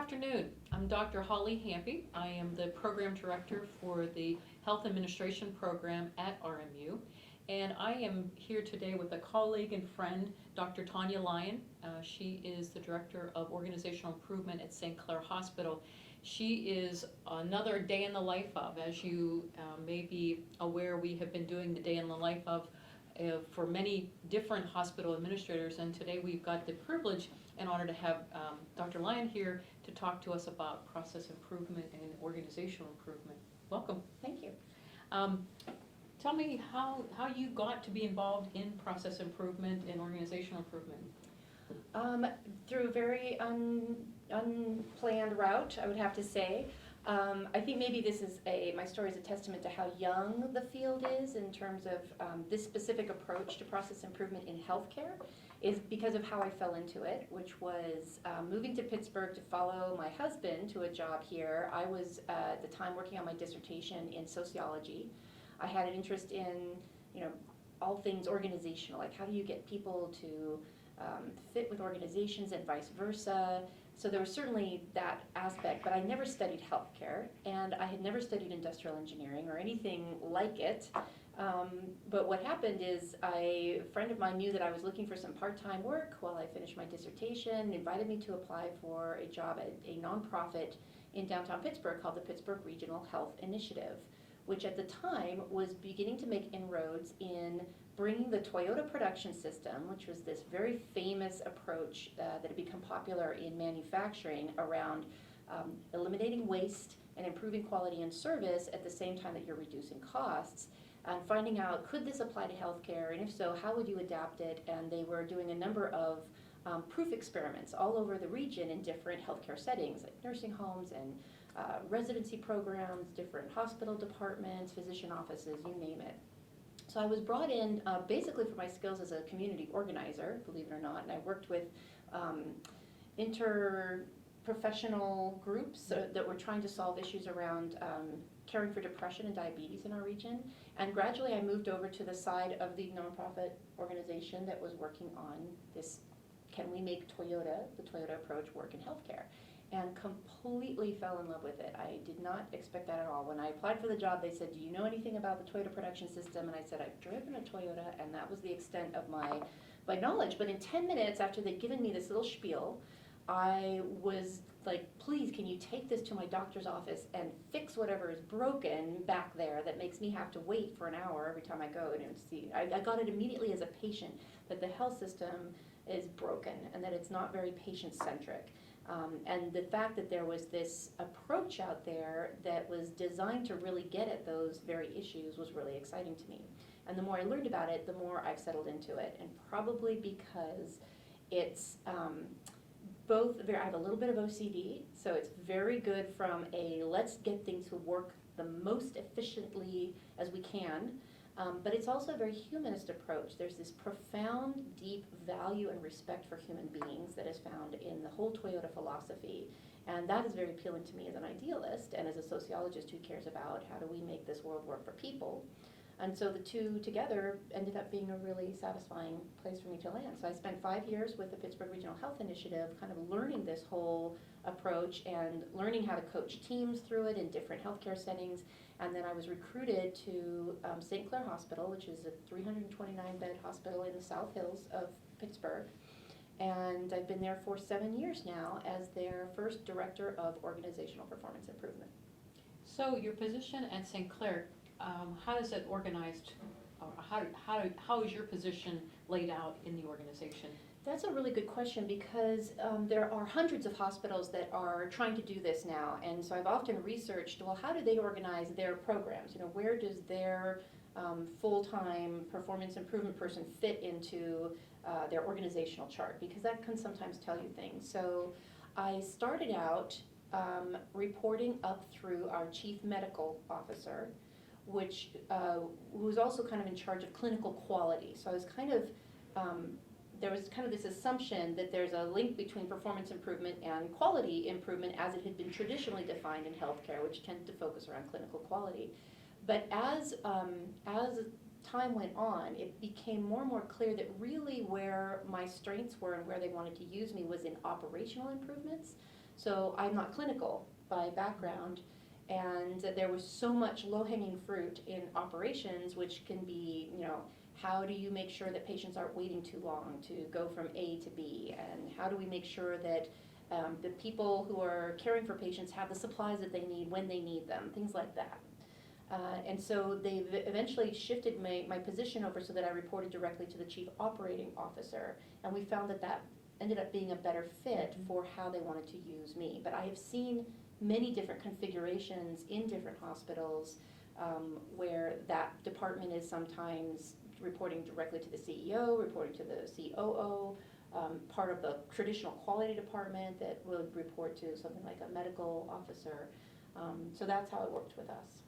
afternoon. I'm Dr. Holly Hampy. I am the Program Director for the Health Administration Program at RMU. And I am here today with a colleague and friend, Dr. Tania Lyon. She is the Director of Organizational Improvement at St. Clair Hospital. She is another day in the life of. As you may be aware, we have been doing the day in the life of for many different hospital administrators, and today we've got the privilege and honor to have Dr. Lyon here to talk to us about process improvement and organizational improvement. Welcome. Thank you. Tell me how you got to be involved in process improvement and organizational improvement. Through a very unplanned route, I would have to say. I think maybe this is my story is a testament to how young the field is in terms of this specific approach to process improvement in healthcare is because of how I fell into it, which was moving to Pittsburgh to follow my husband to a job here. I was at the time working on my dissertation in sociology. I had an interest in, all things organizational, like how do you get people to fit with organizations and vice versa. So there was certainly that aspect, but I never studied healthcare, and I had never studied industrial engineering or anything like it. But what happened is a friend of mine knew that I was looking for some part-time work while I finished my dissertation, invited me to apply for a job at a nonprofit in downtown Pittsburgh called the Pittsburgh Regional Health Initiative, which at the time was beginning to make inroads in bringing the Toyota production system, which was this very famous approach that had become popular in manufacturing around eliminating waste and improving quality and service at the same time that you're reducing costs, and finding out, could this apply to healthcare, and if so, how would you adapt it? And they were doing a number of proof experiments all over the region in different healthcare settings, like nursing homes and residency programs, different hospital departments, physician offices, you name it. So I was brought in basically for my skills as a community organizer, believe it or not, and I worked with interprofessional groups that were trying to solve issues around caring for depression and diabetes in our region. And gradually I moved over to the side of the nonprofit organization that was working on this, can we make Toyota, the Toyota approach, work in healthcare? And completely fell in love with it. I did not expect that at all. When I applied for the job, they said, do you know anything about the Toyota production system? And I said, I've driven a Toyota, and that was the extent of my knowledge. But in 10 minutes after they'd given me this little spiel, I was like, please, can you take this to my doctor's office and fix whatever is broken back there that makes me have to wait for an hour every time I go and see. I got it immediately as a patient that the health system is broken and that it's not very patient-centric. And the fact that there was this approach out there that was designed to really get at those very issues was really exciting to me. And the more I learned about it, the more I've settled into it. And probably because it's I have a little bit of OCD, so it's very good from a let's get things to work the most efficiently as we can. But it's also a very humanist approach. There's this profound, deep value and respect for human beings that is found in the whole Toyota philosophy. And that is very appealing to me as an idealist and as a sociologist who cares about how do we make this world work for people. And so the two together ended up being a really satisfying place for me to land. So I spent 5 years with the Pittsburgh Regional Health Initiative kind of learning this whole approach and learning how to coach teams through it in different healthcare settings. And then I was recruited to St. Clair Hospital, which is a 329-bed hospital in the South Hills of Pittsburgh. And I've been there for 7 years now as their first director of organizational performance improvement. So your position at St. Clair, how is it organized? How is your position laid out in the organization? That's a really good question because there are hundreds of hospitals that are trying to do this now, and so I've often researched, well, how do they organize their programs? Where does their full-time performance improvement person fit into their organizational chart? Because that can sometimes tell you things. So I started out reporting up through our chief medical officer, which was also kind of in charge of clinical quality. So I was kind of there was kind of this assumption that there's a link between performance improvement and quality improvement as it had been traditionally defined in healthcare, which tended to focus around clinical quality. But as time went on, it became more and more clear that really where my strengths were and where they wanted to use me was in operational improvements. So I'm not clinical by background, and there was so much low-hanging fruit in operations, which can be, how do you make sure that patients aren't waiting too long to go from A to B, and how do we make sure that the people who are caring for patients have the supplies that they need when they need them, things like that. And so they've eventually shifted my position over so that I reported directly to the chief operating officer, and we found that that ended up being a better fit for how they wanted to use me. But I have seen many different configurations in different hospitals where that department is sometimes reporting directly to the CEO, reporting to the COO, part of the traditional quality department that would report to something like a medical officer. So that's how it worked with us.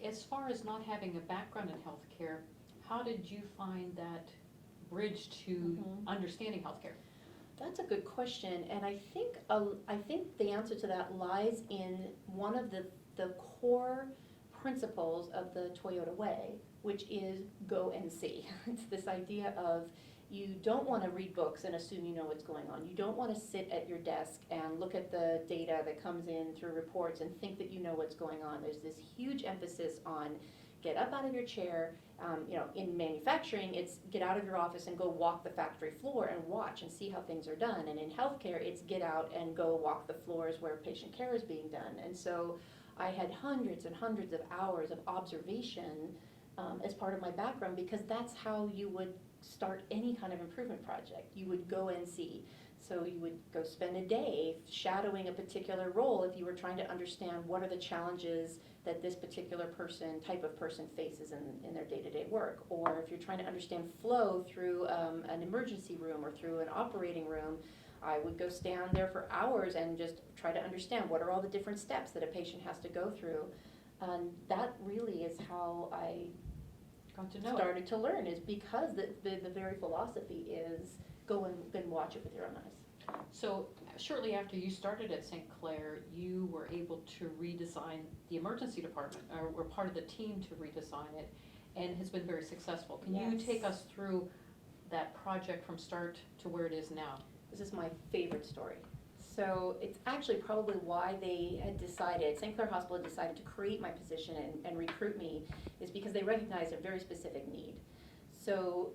As far as not having a background in healthcare, how did you find that bridge to understanding healthcare? That's a good question, and I think the answer to that lies in one of the core principles of the Toyota Way, which is go and see. It's this idea of you don't want to read books and assume you know what's going on. You don't want to sit at your desk and look at the data that comes in through reports and think that you know what's going on. There's this huge emphasis on get up out of your chair. In manufacturing, it's get out of your office and go walk the factory floor and watch and see how things are done. And in healthcare, it's get out and go walk the floors where patient care is being done. And so I had hundreds and hundreds of hours of observation as part of my background, because that's how you would start any kind of improvement project. You would go and see. So you would go spend a day shadowing a particular role if you were trying to understand what are the challenges that this particular type of person faces in their day-to-day work. Or if you're trying to understand flow through an emergency room or through an operating room, I would go stand there for hours and just try to understand what are all the different steps that a patient has to go through. And that really is how I started to learn, is because the very philosophy is go and watch it with your own eyes. So shortly after you started at St. Clair, you were able to redesign the emergency department, or were part of the team to redesign it, and has been very successful. Can you take us through that project from start to where it is now? This is my favorite story. So it's actually probably why they had decided, St. Clair Hospital had decided to create my position and recruit me, is because they recognized a very specific need. So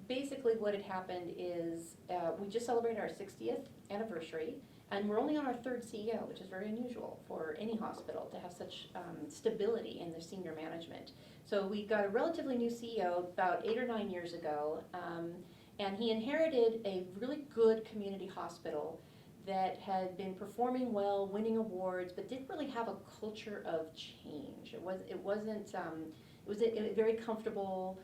basically what had happened is we just celebrated our 60th anniversary, and we're only on our third CEO, which is very unusual for any hospital to have such stability in their senior management. So we got a relatively new CEO about 8 or 9 years ago, and he inherited a really good community hospital that had been performing well, winning awards, but didn't really have a culture of change. It was a very comfortable,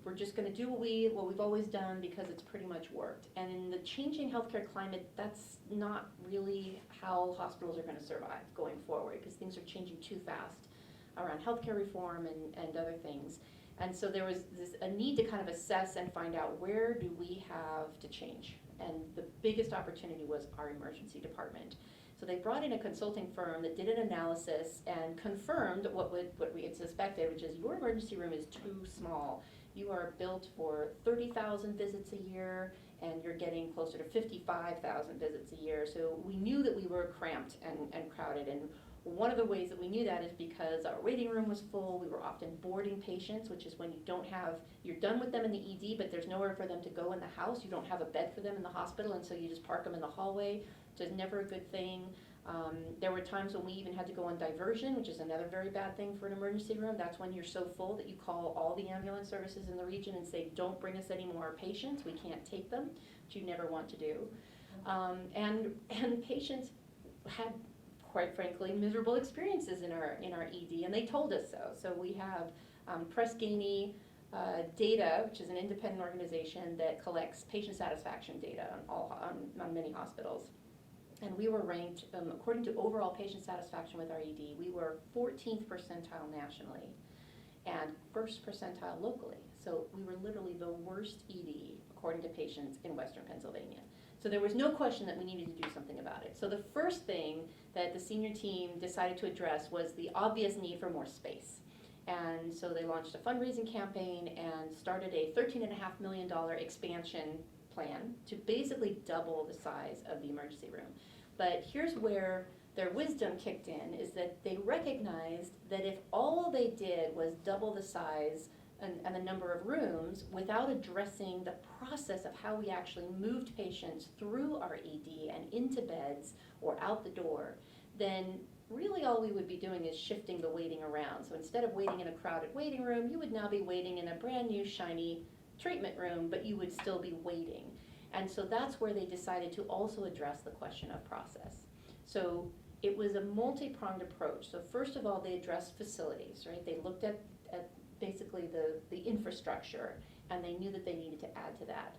we're just going to do what we've always done because it's pretty much worked. And in the changing healthcare climate, that's not really how hospitals are going to survive going forward, because things are changing too fast around healthcare reform and other things. And so there was a need to kind of assess and find out, where do we have to change? And the biggest opportunity was our emergency department. So they brought in a consulting firm that did an analysis and confirmed what we had suspected, which is your emergency room is too small. You are built for 30,000 visits a year, and you're getting closer to 55,000 visits a year. So we knew that we were cramped and crowded. And one of the ways that we knew that is because our waiting room was full. We were often boarding patients, which is when you're done with them in the ED, but there's nowhere for them to go in the house. You don't have a bed for them in the hospital, and so you just park them in the hallway, which is never a good thing. There were times when we even had to go on diversion, which is another very bad thing for an emergency room. That's when you're so full that you call all the ambulance services in the region and say, don't bring us any more patients, we can't take them, which you never want to do. And patients had, quite frankly, miserable experiences in our ED, and they told us so. So we have Press Ganey data, which is an independent organization that collects patient satisfaction data on many hospitals. And we were ranked, according to overall patient satisfaction with our ED, we were 14th percentile nationally and 1st percentile locally. So we were literally the worst ED, according to patients in Western Pennsylvania. So there was no question that we needed to do something about it. So the first thing that the senior team decided to address was the obvious need for more space. And so they launched a fundraising campaign and started a $13.5 million expansion plan to basically double the size of the emergency room. But here's where their wisdom kicked in, is that they recognized that if all they did was double the size and the number of rooms without addressing the process of how we actually moved patients through our ED and into beds or out the door, then really all we would be doing is shifting the waiting around. So instead of waiting in a crowded waiting room, you would now be waiting in a brand new shiny treatment room, but you would still be waiting. And so that's where they decided to also address the question of process. So it was a multi-pronged approach. So first of all, they addressed facilities, right? They looked at basically the infrastructure, and they knew that they needed to add to that.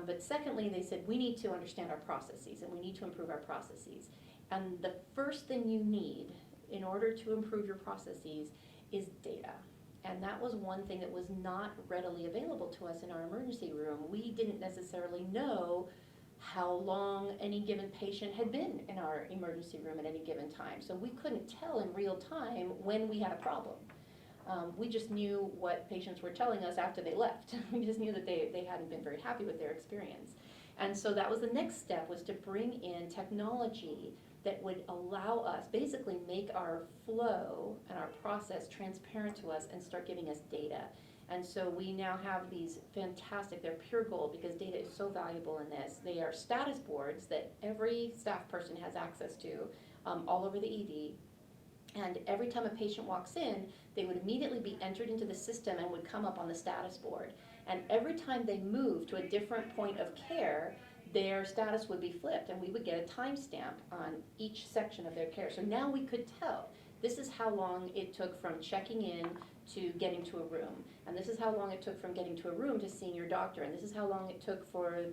But secondly, they said, we need to understand our processes, and we need to improve our processes. And the first thing you need in order to improve your processes is data. And that was one thing that was not readily available to us in our emergency room. We didn't necessarily know how long any given patient had been in our emergency room at any given time. So we couldn't tell in real time when we had a problem. We just knew what patients were telling us after they left. We just knew that they hadn't been very happy with their experience. And so that was the next step, was to bring in technology that would allow us, basically make our flow and our process transparent to us and start giving us data. And so we now have these fantastic, they're pure gold because data is so valuable in this. They are status boards that every staff person has access to all over the ED. And every time a patient walks in, they would immediately be entered into the system and would come up on the status board. And every time they moved to a different point of care, their status would be flipped, and we would get a timestamp on each section of their care. So now we could tell, this is how long it took from checking in to getting to a room, and this is how long it took from getting to a room to seeing your doctor, and this is how long it took for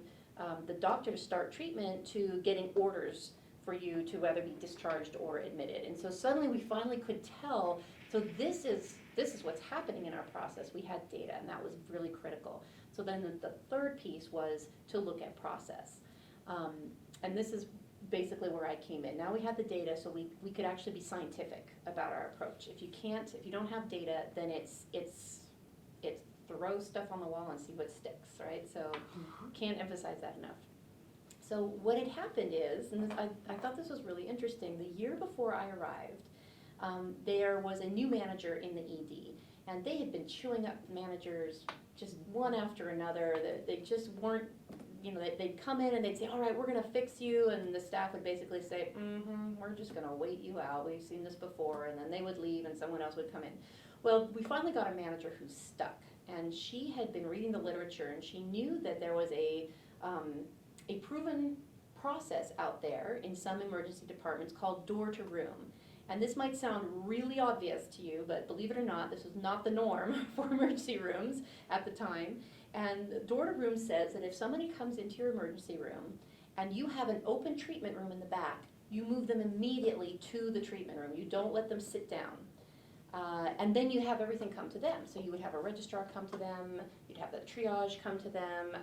the doctor to start treatment to getting orders for you to whether be discharged or admitted. And so suddenly we finally could tell, so this is what's happening in our process. We had data, and that was really critical. So then the third piece was to look at process. And this is basically where I came in. Now we had the data, so we could actually be scientific about our approach. If you don't have data, then it's throw stuff on the wall and see what sticks, right? So can't emphasize that enough. So what had happened is, and I thought this was really interesting, the year before I arrived, there was a new manager in the ED, and they had been chewing up managers just one after another. They just weren't, they'd come in and they'd say, all right, we're gonna fix you, and the staff would basically say, we're just gonna wait you out, we've seen this before, and then they would leave and someone else would come in. Well, we finally got a manager who stuck, and she had been reading the literature, and she knew that there was a proven process out there in some emergency departments called door to room. And this might sound really obvious to you, but believe it or not, this was not the norm for emergency rooms at the time. And door to room says that if somebody comes into your emergency room and you have an open treatment room in the back, you move them immediately to the treatment room. You don't let them sit down. And then you have everything come to them. So you would have a registrar come to them, you'd have the triage come to them,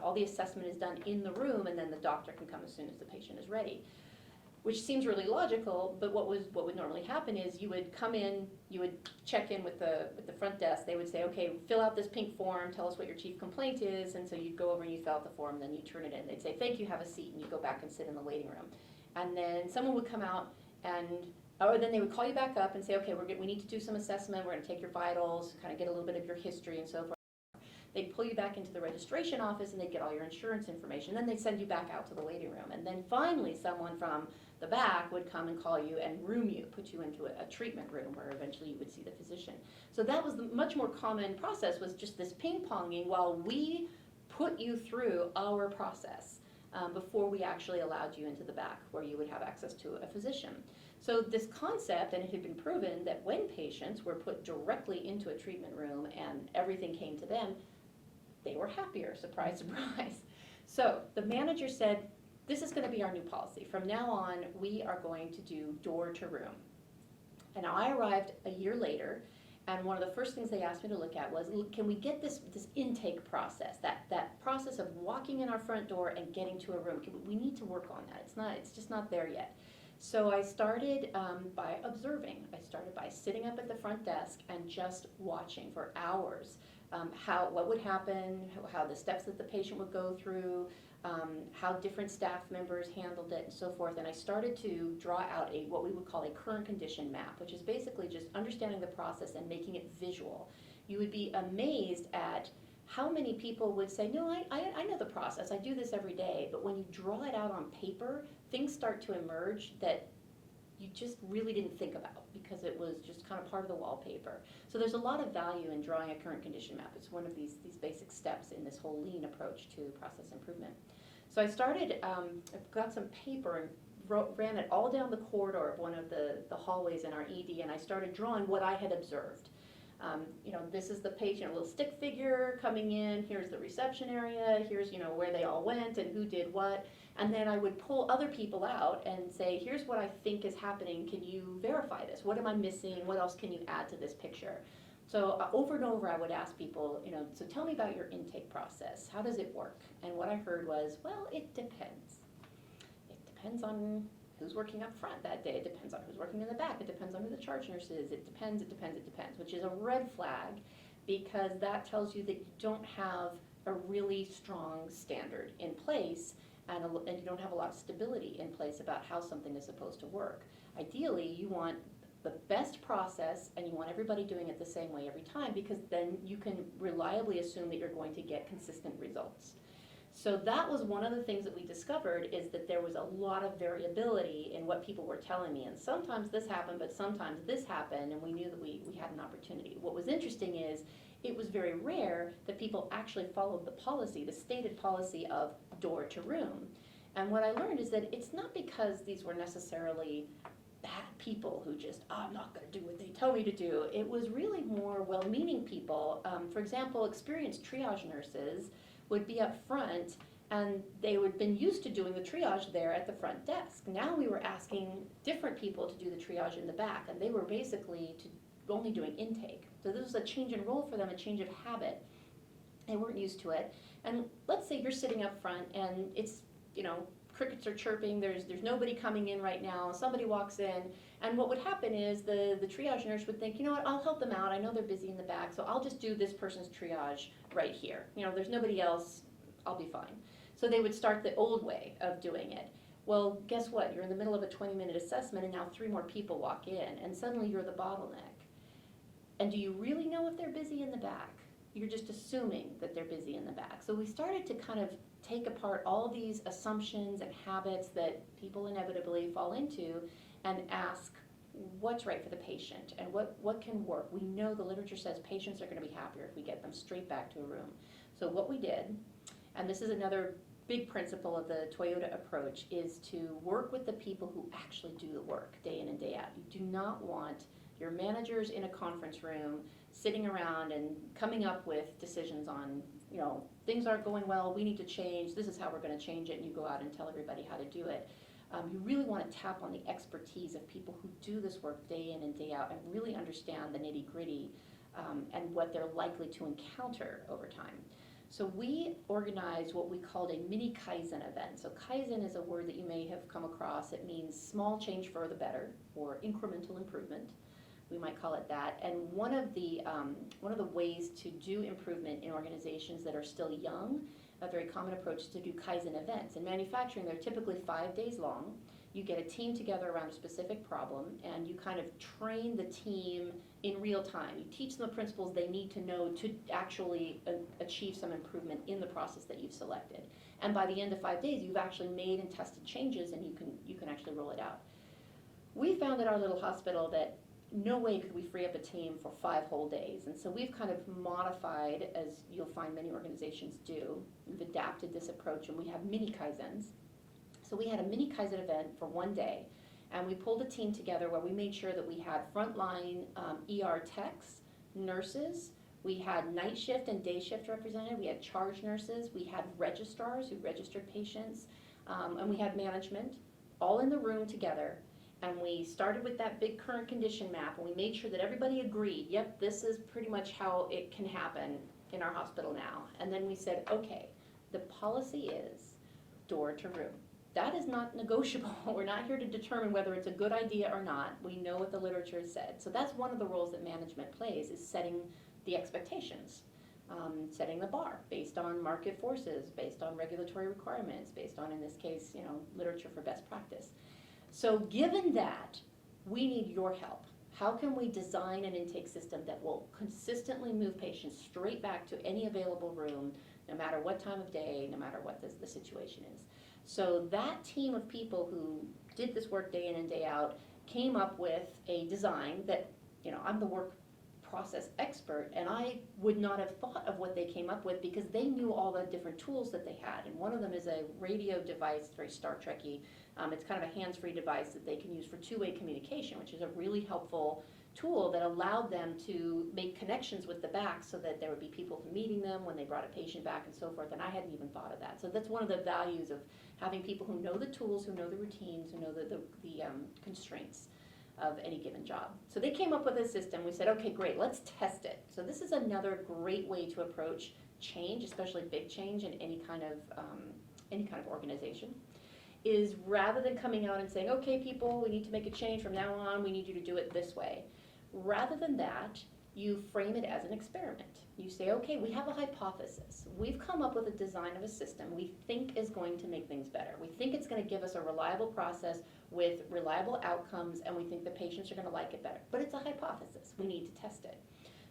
all the assessment is done in the room, and then the doctor can come as soon as the patient is ready. Which seems really logical, but what would normally happen is you would come in, you would check in with the front desk. They would say, okay, fill out this pink form, tell us what your chief complaint is, and so you'd go over and you fill out the form, and then you turn it in. They'd say, thank you, have a seat, and you go back and sit in the waiting room. And then someone would come out, or then they would call you back up and say, okay, we need to do some assessment, we're gonna take your vitals, kind of get a little bit of your history and so forth. They'd pull you back into the registration office and they'd get all your insurance information, then they'd send you back out to the waiting room. And then finally someone from the back would come and call you and room you, put you into a treatment room where eventually you would see the physician. So that was the much more common process, was just this ping-ponging while we put you through our process before we actually allowed you into the back where you would have access to a physician. So this concept, and it had been proven that when patients were put directly into a treatment room and everything came to them, they were happier, surprise, surprise. So the manager said, this is gonna be our new policy. From now on, we are going to do door to room. And I arrived a year later, and one of the first things they asked me to look at was, can we get this intake process, that process of walking in our front door and getting to a room? We need to work on that. It's just not there yet. So I started by observing. I started by sitting up at the front desk and just watching for hours what would happen, how the steps that the patient would go through, how different staff members handled it and so forth. And I started to draw out what we would call a current condition map, which is basically just understanding the process and making it visual. You would be amazed at how many people would say, no, I know the process, I do this every day, but when you draw it out on paper, things start to emerge that you just really didn't think about because it was just kind of part of the wallpaper. So there's a lot of value in drawing a current condition map. It's one of these basic steps in this whole lean approach to process improvement. So I started, I got some paper and ran it all down the corridor of one of the hallways in our ED, and I started drawing what I had observed. This is the patient, a little stick figure coming in, here's the reception area, here's, where they all went and who did what. And then I would pull other people out and say, here's what I think is happening, can you verify this? What am I missing? What else can you add to this picture? So over and over I would ask people, so tell me about your intake process. How does it work? And what I heard was, well, it depends. It depends on who's working up front that day. It depends on who's working in the back. It depends on who the charge nurse is. It depends, which is a red flag because that tells you that you don't have a really strong standard in place and you don't have a lot of stability in place about how something is supposed to work. Ideally, you want the best process and you want everybody doing it the same way every time because then you can reliably assume that you're going to get consistent results. So that was one of the things that we discovered is that there was a lot of variability in what people were telling me. And sometimes this happened, but sometimes this happened, and we knew that we had an opportunity. What was interesting is it was very rare that people actually followed the policy, the stated policy of door to room. And what I learned is that it's not because these were necessarily bad people who just, I'm not going to do what they tell me to do. It was really more well-meaning people. For example, experienced triage nurses would be up front and they would have been used to doing the triage there at the front desk. Now we were asking different people to do the triage in the back, and they were basically only doing intake. So this was a change in role for them, a change of habit. They weren't used to it. And let's say you're sitting up front and it's, crickets are chirping, there's nobody coming in right now, somebody walks in, and what would happen is the triage nurse would think, what, I'll help them out, I know they're busy in the back, so I'll just do this person's triage right here. There's nobody else, I'll be fine. So they would start the old way of doing it. Well, guess what? You're in the middle of a 20-minute assessment and now 3 more people walk in, and suddenly you're the bottleneck. And do you really know if they're busy in the back? You're just assuming that they're busy in the back. So we started to kind of take apart all these assumptions and habits that people inevitably fall into and ask what's right for the patient and what can work. We know the literature says patients are going to be happier if we get them straight back to a room. So what we did, and this is another big principle of the Toyota approach, is to work with the people who actually do the work day in and day out. You do not want your managers in a conference room sitting around and coming up with decisions on, things aren't going well, we need to change, this is how we're going to change it, and you go out and tell everybody how to do it. You really want to tap on the expertise of people who do this work day in and day out and really understand the nitty-gritty and what they're likely to encounter over time. So we organized what we called a mini Kaizen event. So Kaizen is a word that you may have come across. It means small change for the better, or incremental improvement. We might call it that. And one of the ways to do improvement in organizations that are still young, a very common approach is to do Kaizen events. In manufacturing, they're typically 5 days long. You get a team together around a specific problem, and you kind of train the team in real time. You teach them the principles they need to know to actually achieve some improvement in the process that you've selected. And by the end of 5 days, you've actually made and tested changes, and you can actually roll it out. We found at our little hospital that no way could we free up a team for 5 whole days. And so we've kind of modified, as you'll find many organizations do, we've adapted this approach, and we have mini Kaizens. So we had a mini Kaizen event for 1 day, and we pulled a team together where we made sure that we had frontline ER techs, nurses, we had night shift and day shift represented, we had charge nurses, we had registrars who registered patients, and we had management, all in the room together. And we started with that big current condition map, and we made sure that everybody agreed, yep, this is pretty much how it can happen in our hospital now. And then we said, okay, the policy is door to room. That is not negotiable. We're not here to determine whether it's a good idea or not. We know what the literature has said. So that's one of the roles that management plays, is setting the expectations. setting the bar based on market forces, based on regulatory requirements, based on, in this case, literature for best practice. So given that, we need your help. How can we design an intake system that will consistently move patients straight back to any available room, no matter what time of day, no matter what the situation is? So that team of people who did this work day in and day out came up with a design that, I'm the work process expert, and I would not have thought of what they came up with because they knew all the different tools that they had. And one of them is a radio device, very Star Trek-y. It's kind of a hands-free device that they can use for two-way communication, which is a really helpful tool that allowed them to make connections with the back so that there would be people meeting them when they brought a patient back and so forth, and I hadn't even thought of that. So that's one of the values of having people who know the tools, who know the routines, who know the constraints of any given job. So they came up with a system. We said, okay, great, let's test it. So this is another great way to approach change, especially big change in any kind of organization, is rather than coming out and saying, okay, people, we need to make a change from now on, we need you to do it this way. Rather than that, you frame it as an experiment. You say, okay, we have a hypothesis. We've come up with a design of a system we think is going to make things better. We think it's going to give us a reliable process with reliable outcomes, and we think the patients are going to like it better. But it's a hypothesis. We need to test it.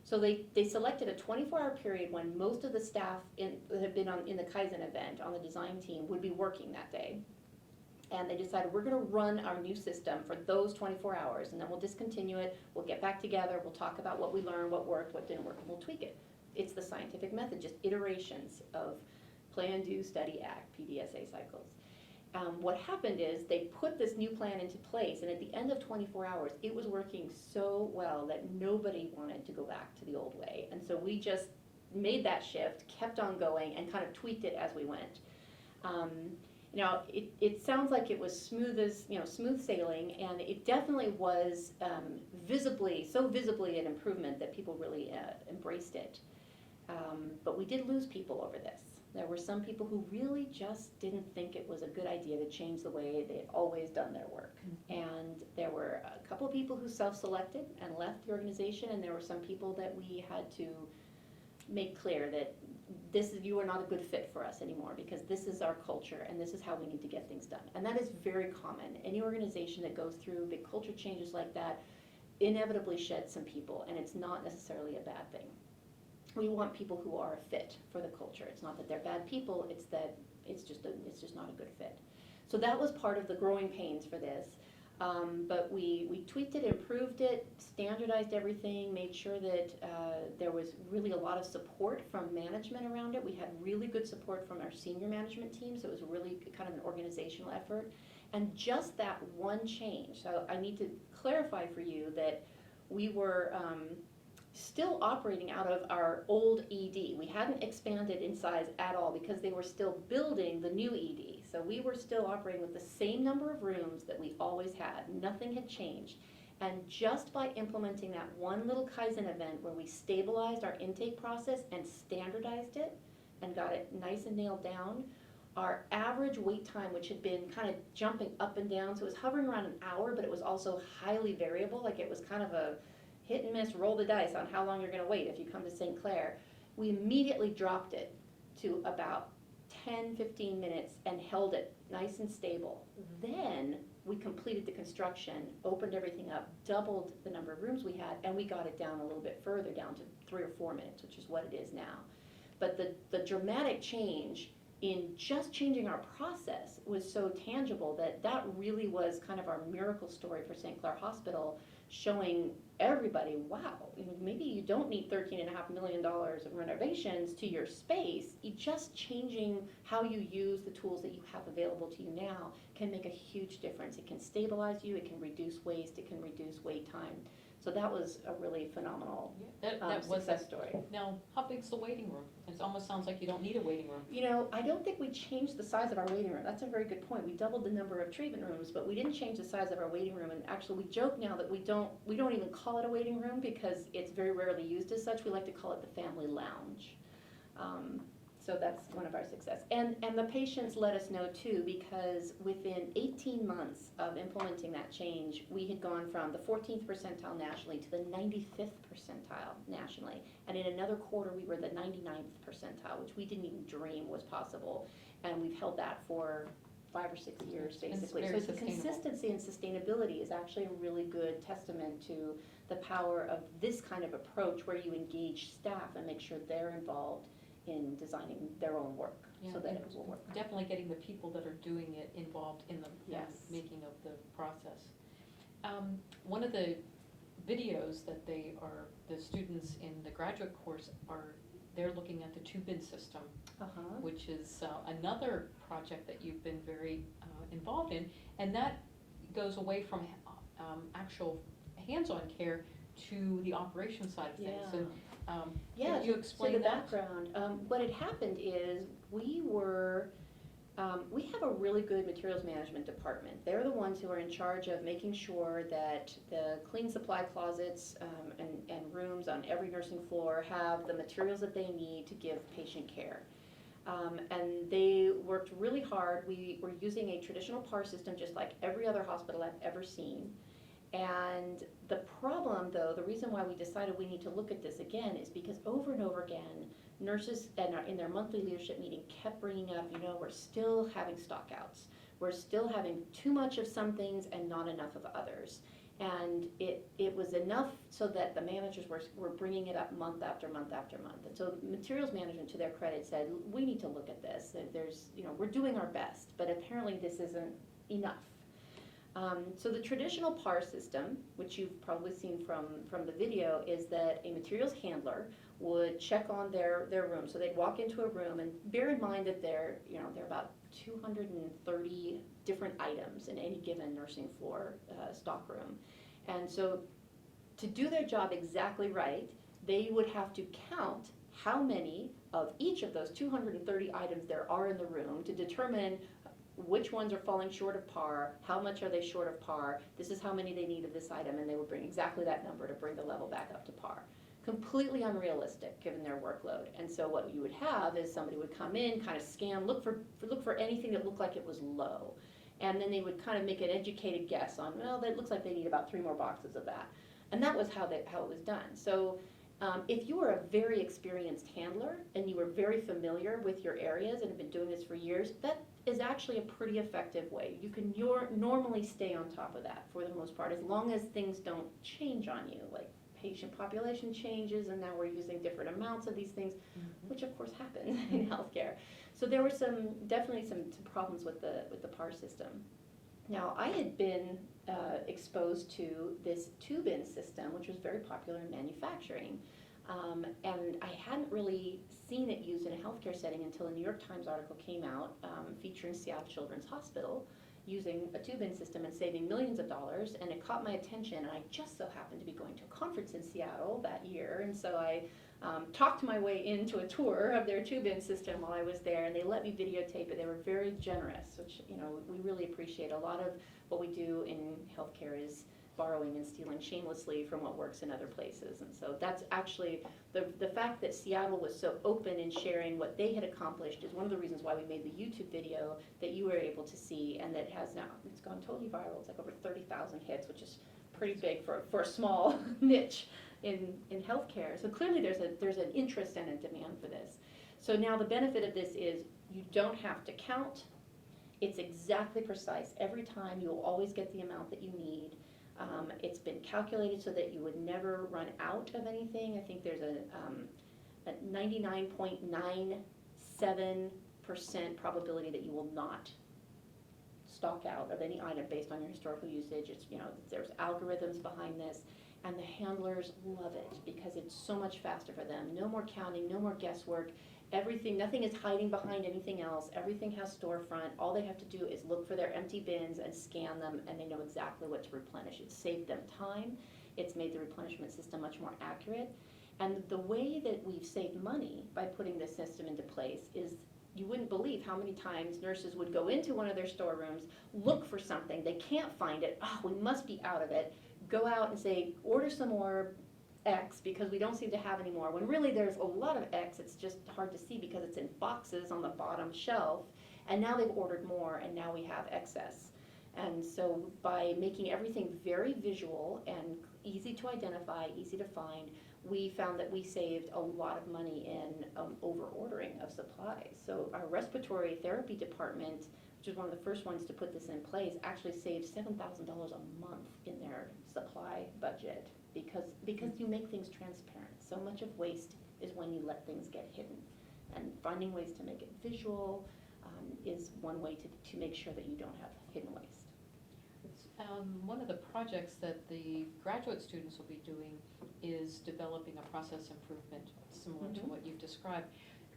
So they selected a 24-hour period when most of the staff that had been in the Kaizen event on the design team would be working that day. And they decided we're going to run our new system for those 24 hours, and then we'll discontinue it, we'll get back together, we'll talk about what we learned, what worked, what didn't work, and we'll tweak it. It's the scientific method, just iterations of plan, do, study, act, PDSA cycles. What happened is they put this new plan into place, and at the end of 24 hours, it was working so well that nobody wanted to go back to the old way. And so we just made that shift, kept on going, and kind of tweaked it as we went. Now, it sounds like it was smooth sailing, and it definitely was so visibly an improvement that people really embraced it. But we did lose people over this. There were some people who really just didn't think it was a good idea to change the way they had always done their work. And there were a couple of people who self-selected and left the organization, and there were some people that we had to make clear that you are not a good fit for us anymore, because this is our culture and this is how we need to get things done. And that is very common. Any organization that goes through big culture changes like that inevitably sheds some people, and it's not necessarily a bad thing. We want people who are a fit for the culture. It's not that they're bad people, it's that it's just not a good fit. So that was part of the growing pains for this. But we tweaked it, improved it, standardized everything, made sure that there was really a lot of support from management around it. We had really good support from our senior management team, so it was really kind of an organizational effort. And just that one change, so I need to clarify for you that we were still operating out of our old ED. We hadn't expanded in size at all because they were still building the new ED. So we were still operating with the same number of rooms that we always had. Nothing had changed. And just by implementing that one little Kaizen event where we stabilized our intake process and standardized it and got it nice and nailed down, our average wait time, which had been kind of jumping up and down, so it was hovering around an hour, but it was also highly variable, like it was kind of a hit and miss, roll the dice on how long you're going to wait if you come to St. Clair. We immediately dropped it to about 10-15 minutes and held it nice and stable. Then we completed the construction, opened everything up, doubled the number of rooms we had, and we got it down a little bit further, down to 3 or 4 minutes, which is what it is now. But the dramatic change in just changing our process was so tangible that really was kind of our miracle story for St. Clair Hospital, showing everybody, wow, maybe you don't need $13.5 million of renovations to your space. Just changing how you use the tools that you have available to you now can make a huge difference. It can stabilize you, it can reduce waste, it can reduce wait time. So that was a really phenomenal success story. Now, how big's the waiting room? It almost sounds like you don't need a waiting room. I don't think we changed the size of our waiting room. That's a very good point. We doubled the number of treatment rooms, but we didn't change the size of our waiting room. And actually, we joke now that we don't even call it a waiting room because it's very rarely used as such. We like to call it the family lounge. So that's one of our success. And the patients let us know too, because within 18 months of implementing that change, we had gone from the 14th percentile nationally to the 95th percentile nationally. And in another quarter, we were the 99th percentile, which we didn't even dream was possible. And we've held that for 5 or 6 years, basically. It's very So the consistency and sustainability is actually a really good testament to the power of this kind of approach where you engage staff and make sure they're involved in designing their own work so that it will work. Definitely getting the people that are doing it involved in the Yes. making of the process. One of the videos that the students in the graduate course they're looking at the two-bin system, which is another project that you've been very involved in, and that goes away from actual hands-on care to the operation side of things. Yeah. And, Yeah, can you explain the that? background. What had happened is we have a really good materials management department. They're the ones who are in charge of making sure that the clean supply closets and rooms on every nursing floor have the materials that they need to give patient care. And they worked really hard. We were using a traditional PAR system just like every other hospital I've ever seen. And the problem, though, the reason why we decided we need to look at this again is because over and over again, nurses in their monthly leadership meeting kept bringing up, we're still having stockouts. We're still having too much of some things and not enough of others. And it was enough so that the managers were bringing it up month after month after month. And so materials management, to their credit, said, we need to look at this. We're doing our best, but apparently this isn't enough. So the traditional PAR system, which you've probably seen from the video, is that a materials handler would check on their room. So they'd walk into a room, and bear in mind that there are about 230 different items in any given nursing floor stock room. And so to do their job exactly right, they would have to count how many of each of those 230 items there are in the room to determine which ones are falling short of par, how much are they short of par, this is how many they need of this item, and they would bring exactly that number to bring the level back up to par. Completely unrealistic given their workload. And so what you would have is somebody would come in, kind of scan, look for anything that looked like it was low. And then they would kind of make an educated guess on, well, that looks like they need about 3 more boxes of that. And that was how it was done. So if you were a very experienced handler and you were very familiar with your areas and have been doing this for years, that is actually a pretty effective way. You can normally stay on top of that for the most part, as long as things don't change on you, like patient population changes and now we're using different amounts of these things, which of course happens in healthcare. So there were definitely some problems with the PAR system. Now, I had been exposed to this two-bin system, which was very popular in manufacturing. And I hadn't really seen it used in a healthcare setting until a New York Times article came out featuring Seattle Children's Hospital using a two-bin system and saving millions of dollars, and it caught my attention, and I just so happened to be going to a conference in Seattle that year, and so I talked my way into a tour of their two-bin system while I was there, and they let me videotape it. They were very generous, which we really appreciate. A lot of what we do in healthcare is borrowing and stealing shamelessly from what works in other places. And so that's actually, the fact that Seattle was so open in sharing what they had accomplished is one of the reasons why we made the YouTube video that you were able to see, and that has now, it's gone totally viral. It's like over 30,000 hits, which is pretty big for a small niche in healthcare. So clearly there's an interest and a demand for this. So now the benefit of this is you don't have to count. It's exactly precise. Every time you'll always get the amount that you need. It's been calculated so that you would never run out of anything. I think there's a 99.97% probability that you will not stock out of any item based on your historical usage. It's, there's algorithms behind this, and the handlers love it because it's so much faster for them. No more counting, no more guesswork. Nothing is hiding behind anything else. Everything has storefront. All they have to do is look for their empty bins and scan them, and they know exactly what to replenish. It's saved them time. It's made the replenishment system much more accurate. And the way that we've saved money by putting this system into place is, you wouldn't believe how many times nurses would go into one of their storerooms, look for something, they can't find it, we must be out of it, go out and say, order some more, X because we don't seem to have any more, when really there's a lot of X. It's just hard to see because it's in boxes on the bottom shelf, and now they've ordered more, and now we have excess. And so by making everything very visual and easy to identify, easy to find, we found that we saved a lot of money in over-ordering of supplies. So our respiratory therapy department, which is one of the first ones to put this in place, actually saved $7,000 a month in their supply budget because you make things transparent. So much of waste is when you let things get hidden. And finding ways to make it visual is one way to make sure that you don't have hidden waste. One of the projects that the graduate students will be doing is developing a process improvement similar to what you've described.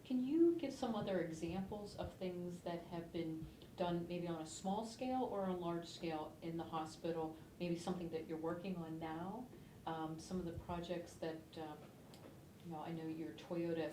Can you give some other examples of things that have been done maybe on a small scale or on a large scale in the hospital, maybe something that you're working on now? Some of the projects that, I know your Toyota,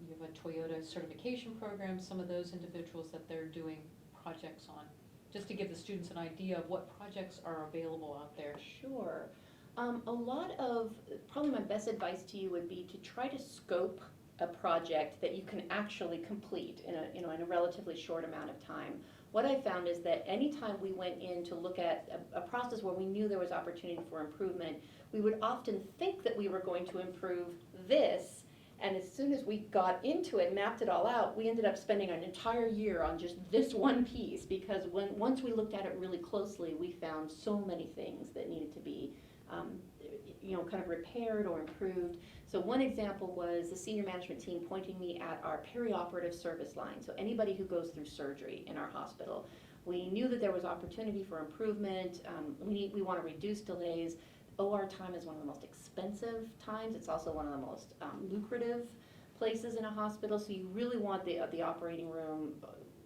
you have a Toyota certification program, some of those individuals that they're doing projects on, just to give the students an idea of what projects are available out there. Sure. Probably my best advice to you would be to try to scope a project that you can actually complete in a relatively short amount of time. What I found is that anytime we went in to look at a process where we knew there was opportunity for improvement, we would often think that we were going to improve this, and as soon as we got into it, mapped it all out, we ended up spending an entire year on just this one piece, because once we looked at it really closely, we found so many things that needed to be kind of repaired or improved. So one example was the senior management team pointing me at our perioperative service line. So anybody who goes through surgery in our hospital, we knew that there was opportunity for improvement. We want to reduce delays. OR time is one of the most expensive times. It's also one of the most lucrative places in a hospital. So you really want the operating room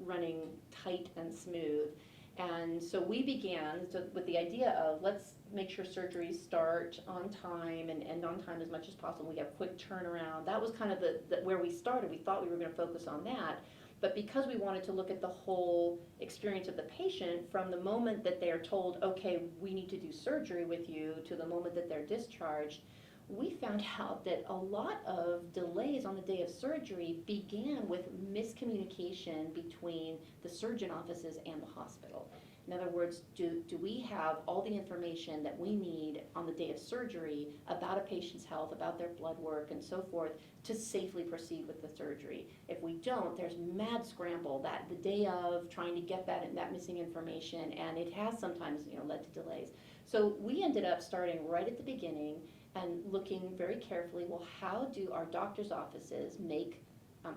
running tight and smooth. And so we began with the idea of let's make sure surgeries start on time and end on time as much as possible. We have quick turnaround. That was kind of where we started. We thought we were going to focus on that. But because we wanted to look at the whole experience of the patient from the moment that they are told, okay, we need to do surgery with you, to the moment that they're discharged, we found out that a lot of delays on the day of surgery began with miscommunication between the surgeon offices and the hospital. In other words, do we have all the information that we need on the day of surgery about a patient's health, about their blood work and so forth, to safely proceed with the surgery? If we don't, there's mad scramble that the day of trying to get that missing information, and it has sometimes led to delays. So we ended up starting right at the beginning and looking very carefully, well, how do our doctor's offices make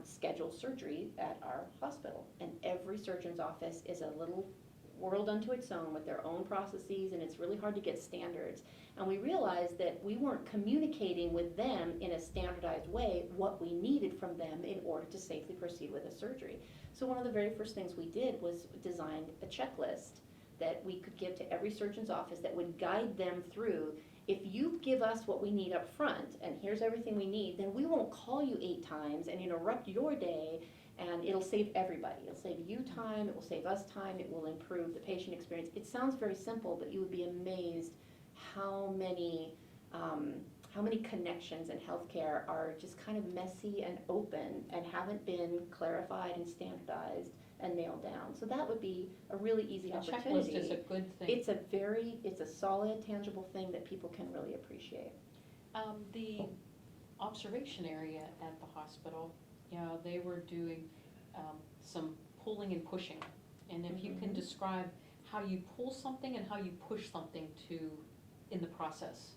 scheduled surgery at our hospital? And every surgeon's office is a little world unto its own with their own processes, and it's really hard to get standards. And we realized that we weren't communicating with them in a standardized way what we needed from them in order to safely proceed with a surgery. So one of the very first things we did was design a checklist that we could give to every surgeon's office that would guide them through. If you give us what we need up front, and here's everything we need, then we won't call you 8 times and interrupt your day, and it'll save everybody. It'll save you time, it will save us time, it will improve the patient experience. It sounds very simple, but you would be amazed how many connections in healthcare are just kind of messy and open and haven't been clarified and standardized and nailed down. So that would be a really easy opportunity. The checklist is a good thing. It's a solid, tangible thing that people can really appreciate. The observation area at the hospital, they were doing some pulling and pushing. And if you can describe how you pull something and how you push something in the process.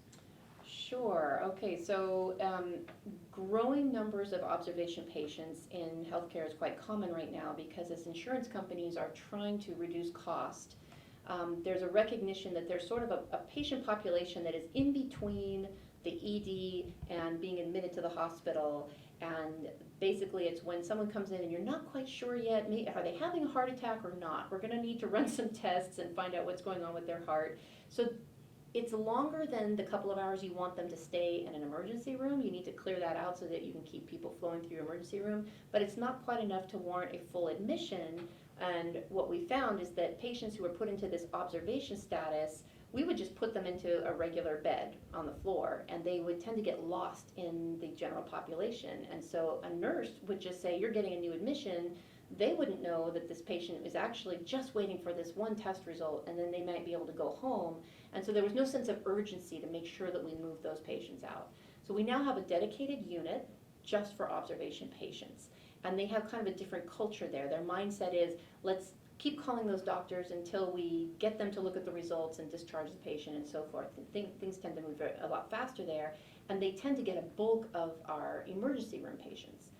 Sure. Okay, so growing numbers of observation patients in healthcare is quite common right now because as insurance companies are trying to reduce cost, there's a recognition that there's sort of a patient population that is in between the ED and being admitted to the hospital. And basically it's when someone comes in and you're not quite sure yet, are they having a heart attack or not? We're going to need to run some tests and find out what's going on with their heart. So it's longer than the couple of hours you want them to stay in an emergency room. You need to clear that out so that you can keep people flowing through your emergency room. But it's not quite enough to warrant a full admission. And what we found is that patients who were put into this observation status we would just put them into a regular bed on the floor, and they would tend to get lost in the general population. And so a nurse would just say, you're getting a new admission. They wouldn't know that this patient is actually just waiting for this one test result, and then they might be able to go home. And so there was no sense of urgency to make sure that we moved those patients out. So we now have a dedicated unit just for observation patients. And they have kind of a different culture there. Their mindset is, let's keep calling those doctors until we get them to look at the results and discharge the patient and so forth. Things tend to move a lot faster there, and they tend to get a bulk of our emergency room patients.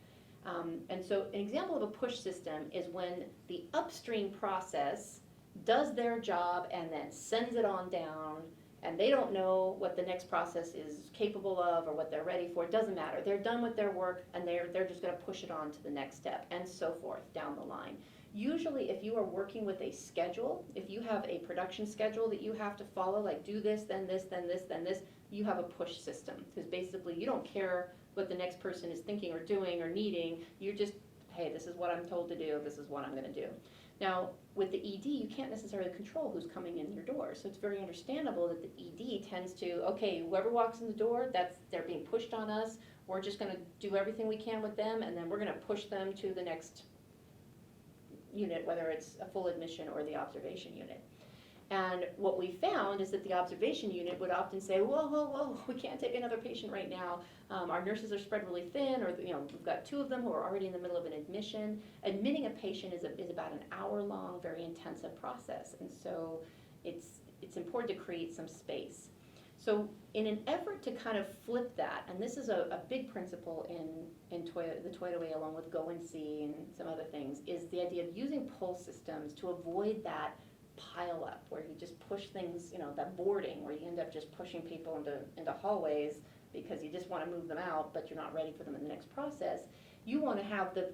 And so an example of a push system is when the upstream process does their job and then sends it on down, and they don't know what the next process is capable of or what they're ready for. It doesn't matter. They're done with their work, and they're just going to push it on to the next step, and so forth down the line. Usually, if you are working with a schedule, if you have a production schedule that you have to follow, like do this, then this, then this, then this, you have a push system. Because basically, you don't care what the next person is thinking or doing or needing. You're just, hey, this is what I'm told to do, this is what I'm going to do. Now, with the ED, you can't necessarily control who's coming in your door, so it's very understandable that the ED tends to, okay, whoever walks in the door, they're being pushed on us, we're just going to do everything we can with them, and then we're going to push them to the next unit, whether it's a full admission or the observation unit. And what we found is that the observation unit would often say, whoa, we can't take another patient right now. Our nurses are spread really thin, or we've got 2 of them who are already in the middle of an admission. Admitting a patient is about an hour-long, very intensive process, and so it's important to create some space. So in an effort to kind of flip that, and this is a big principle in the Toyota Way, along with Go and See and some other things, is the idea of using pull systems to avoid that pile up where you just push things, that boarding where you end up just pushing people into hallways because you just want to move them out, but you're not ready for them in the next process. You want to have the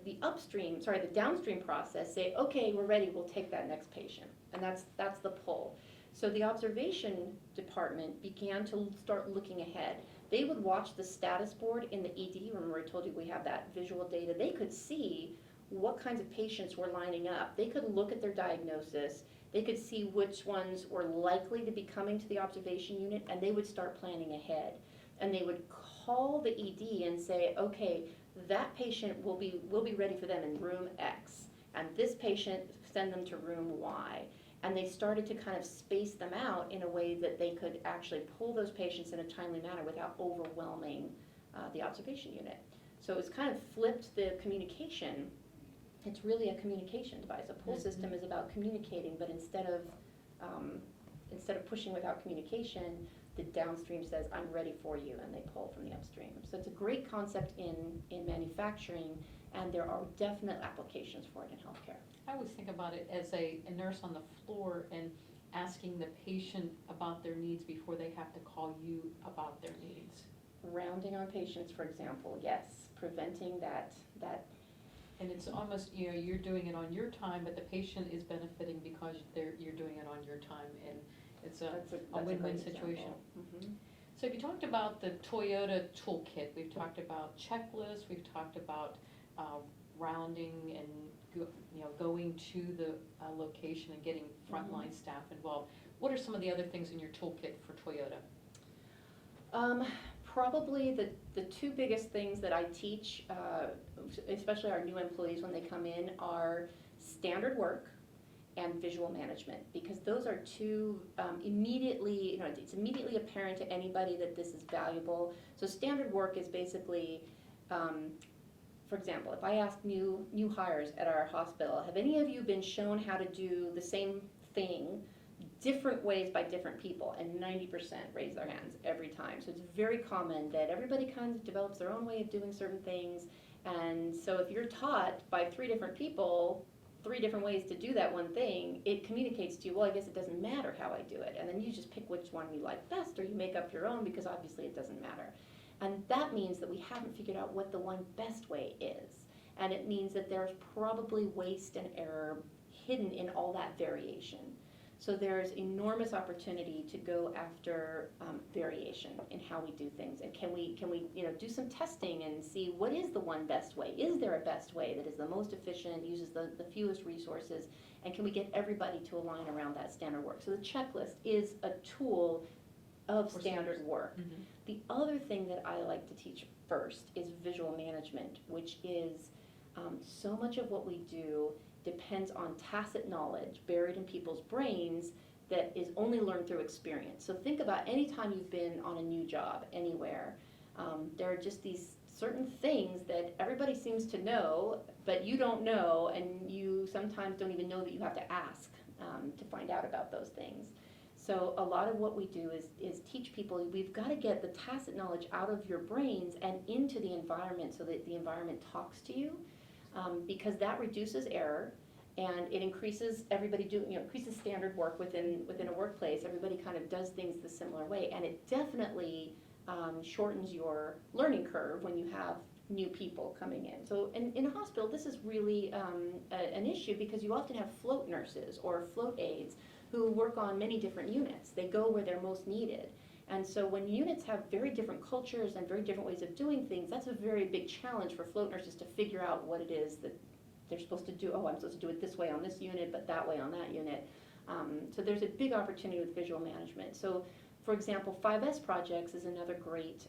downstream process say, okay, we're ready, we'll take that next patient. And that's the pull. So the observation department began to start looking ahead. They would watch the status board in the ED. Remember I told you we have that visual data. They could see what kinds of patients were lining up. They could look at their diagnosis. They could see which ones were likely to be coming to the observation unit, and they would start planning ahead. And they would call the ED and say, okay, that patient will be ready for them in room X, and this patient, send them to room Y. And they started to kind of space them out in a way that they could actually pull those patients in a timely manner without overwhelming the observation unit. So it's kind of flipped the communication. It's really a communication device. A pull system is about communicating, but instead of pushing without communication, the downstream says, I'm ready for you, and they pull from the upstream. So it's a great concept in manufacturing, and there are definite applications for it in healthcare. I always think about it as a nurse on the floor and asking the patient about their needs before they have to call you about their needs. Rounding on patients, for example, yes, preventing that. And it's almost, you're doing it on your time, but the patient is benefiting because you're doing it on your time, and it's a win-win situation. Mm-hmm. So you talked about the Toyota toolkit. We've talked about checklists. We've talked about rounding and going to the location and getting frontline staff involved. What are some of the other things in your toolkit for Toyota? Probably the 2 biggest things that I teach, especially our new employees when they come in, are standard work and visual management, because those are 2 immediately, it's immediately apparent to anybody that this is valuable. So standard work is basically, for example, if I ask new hires at our hospital, have any of you been shown how to do the same thing different ways by different people? And 90% raise their hands every time. So it's very common that everybody kind of develops their own way of doing certain things. And so if you're taught by 3 different people 3 different ways to do that one thing, it communicates to you, well, I guess it doesn't matter how I do it. And then you just pick which one you like best, or you make up your own, because obviously it doesn't matter. And that means that we haven't figured out what the one best way is. And it means that there's probably waste and error hidden in all that variation. So there's enormous opportunity to go after variation in how we do things, and can we do some testing and see what is the one best way? Is there a best way that is the most efficient, uses the fewest resources, and can we get everybody to align around that standard work? So the checklist is a tool of standard work. Mm-hmm. The other thing that I like to teach first is visual management, which is so much of what we do depends on tacit knowledge buried in people's brains that is only learned through experience. So think about any time you've been on a new job anywhere, there are just these certain things that everybody seems to know, but you don't know, and you sometimes don't even know that you have to ask to find out about those things. So a lot of what we do is teach people, we've got to get the tacit knowledge out of your brains and into the environment so that the environment talks to you. Because that reduces error, and it increases increases standard work within a workplace. Everybody kind of does things the similar way, and it definitely shortens your learning curve when you have new people coming in. So in a hospital, this is really an issue because you often have float nurses or float aides who work on many different units. They go where they're most needed. And so when units have very different cultures and very different ways of doing things, that's a very big challenge for float nurses to figure out what it is that they're supposed to do. Oh, I'm supposed to do it this way on this unit, but that way on that unit. So there's a big opportunity with visual management. So for example, 5S projects is another great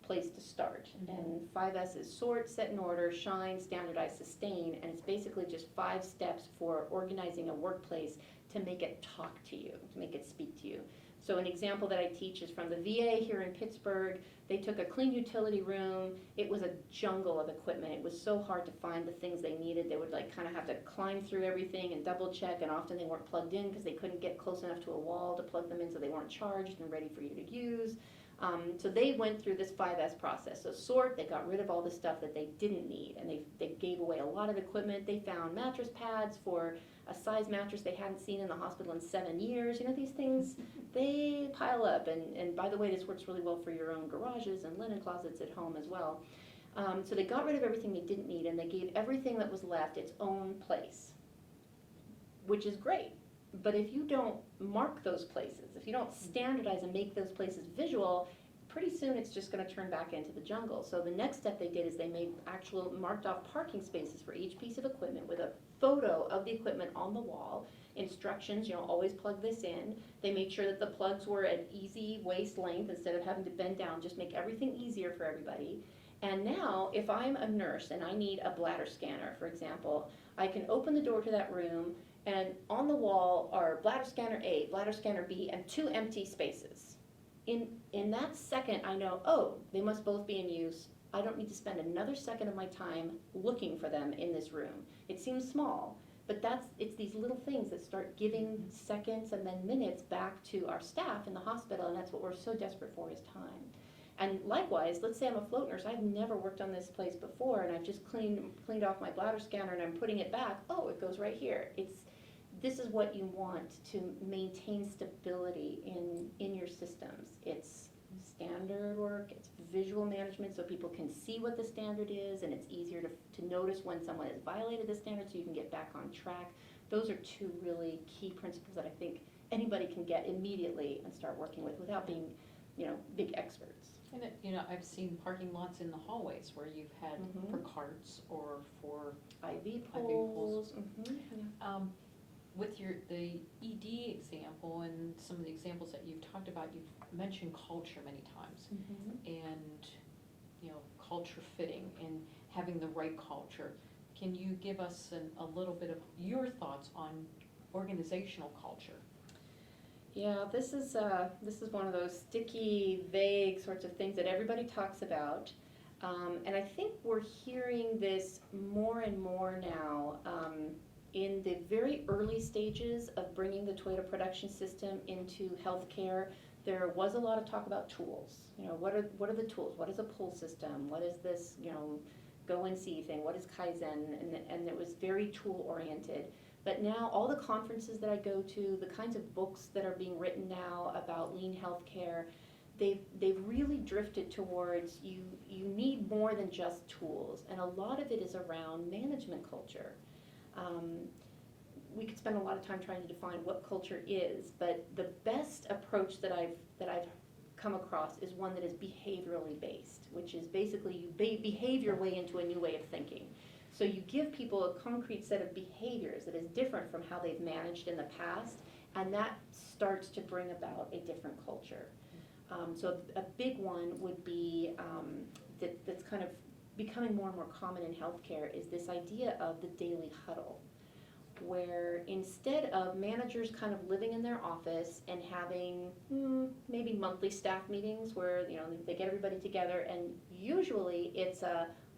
place to start. Mm-hmm. And 5S is sort, set in order, shine, standardize, sustain, and it's basically just 5 steps for organizing a workplace to make it talk to you, to make it speak to you. So an example that I teach is from the VA here in Pittsburgh. They took a clean utility room. It was a jungle of equipment. It was so hard to find the things they needed. They would kind of have to climb through everything and double check, and often they weren't plugged in because they couldn't get close enough to a wall to plug them in, so they weren't charged and ready for you to use. So they went through this 5S process. So sort, they got rid of all the stuff that they didn't need, and they gave away a lot of equipment. They found mattress pads for a size mattress they hadn't seen in the hospital in 7 years. These things, they pile up. And by the way, this works really well for your own garages and linen closets at home as well. So they got rid of everything they didn't need, and they gave everything that was left its own place, which is great. But if you don't mark those places, if you don't standardize and make those places visual, pretty soon it's just going to turn back into the jungle. So the next step they did is they made actual marked off parking spaces for each piece of equipment with a photo of the equipment on the wall, instructions, always plug this in. They made sure that the plugs were at easy waist length instead of having to bend down, just make everything easier for everybody. And now, if I'm a nurse and I need a bladder scanner, for example, I can open the door to that room, and on the wall are bladder scanner A, bladder scanner B, and 2 empty spaces. In that second, I know, oh, they must both be in use. I don't need to spend another second of my time looking for them in this room. It seems small, but it's these little things that start giving seconds and then minutes back to our staff in the hospital, and that's what we're so desperate for, is time. And likewise, let's say I'm a float nurse. I've never worked on this place before, and I've just cleaned off my bladder scanner and I'm putting it back. Oh, it goes right here. This is what you want to maintain stability in your systems. It's standard work, it's visual management so people can see what the standard is, and it's easier to notice when someone has violated the standard so you can get back on track. Those are 2 really key principles that I think anybody can get immediately and start working with without being, big experts. And I've seen parking lots in the hallways where you've had Mm-hmm. for carts or for IV poles. Mm-hmm. Yeah. with the ED example and some of the examples that you've talked about, you've mentioned culture many times, Mm-hmm. and culture fitting and having the right culture. Can you give us a little bit of your thoughts on organizational culture? Yeah, this is one of those sticky, vague sorts of things that everybody talks about, and I think we're hearing this more and more now. In the very early stages of bringing the Toyota production system into healthcare, there was a lot of talk about tools. What are the tools? What is a pull system? What is this, go and see thing? What is Kaizen? And it was very tool oriented. But now all the conferences that I go to, the kinds of books that are being written now about lean healthcare, they've really drifted towards you need more than just tools, and a lot of it is around management culture. we could spend a lot of time trying to define what culture is, but the best approach that I've come across is one that is behaviorally based, which is basically you behave your way into a new way of thinking. So you give people a concrete set of behaviors that is different from how they've managed in the past, and that starts to bring about a different culture. So a big one would be that's kind of becoming more and more common in healthcare is this idea of the daily huddle, where instead of managers kind of living in their office and having maybe monthly staff meetings where they get everybody together, and usually it's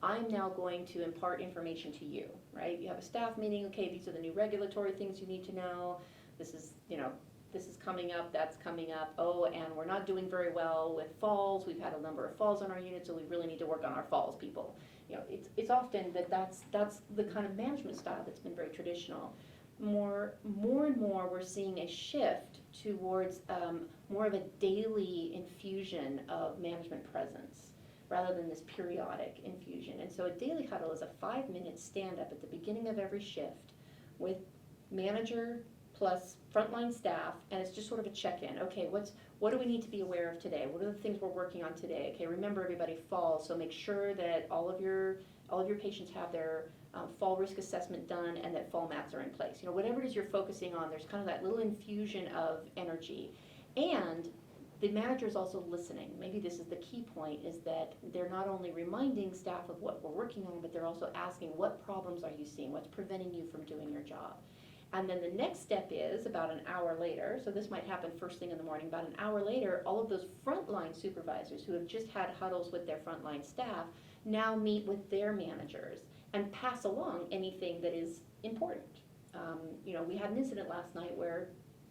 I'm now going to impart information to you, right? You have a staff meeting, okay, these are the new regulatory things you need to know, this is coming up, that's coming up, oh, and we're not doing very well with falls, we've had a number of falls on our unit, so we really need to work on our falls, people. It's often that's the kind of management style that's been very traditional. More and more we're seeing a shift towards more of a daily infusion of management presence rather than this periodic infusion. And so a daily huddle is a 5-minute stand-up at the beginning of every shift with manager plus frontline staff, and it's just sort of a check-in. Okay, what do we need to be aware of today? What are the things we're working on today? Okay, remember everybody falls, so make sure that all of your patients have their fall risk assessment done and that fall mats are in place. Whatever it is you're focusing on, there's kind of that little infusion of energy. And the manager is also listening. Maybe this is the key point, is that they're not only reminding staff of what we're working on, but they're also asking, what problems are you seeing? What's preventing you from doing your job? And then the next step is about an hour later, so this might happen first thing in the morning, about an hour later, all of those frontline supervisors who have just had huddles with their frontline staff now meet with their managers and pass along anything that is important. We had an incident last night where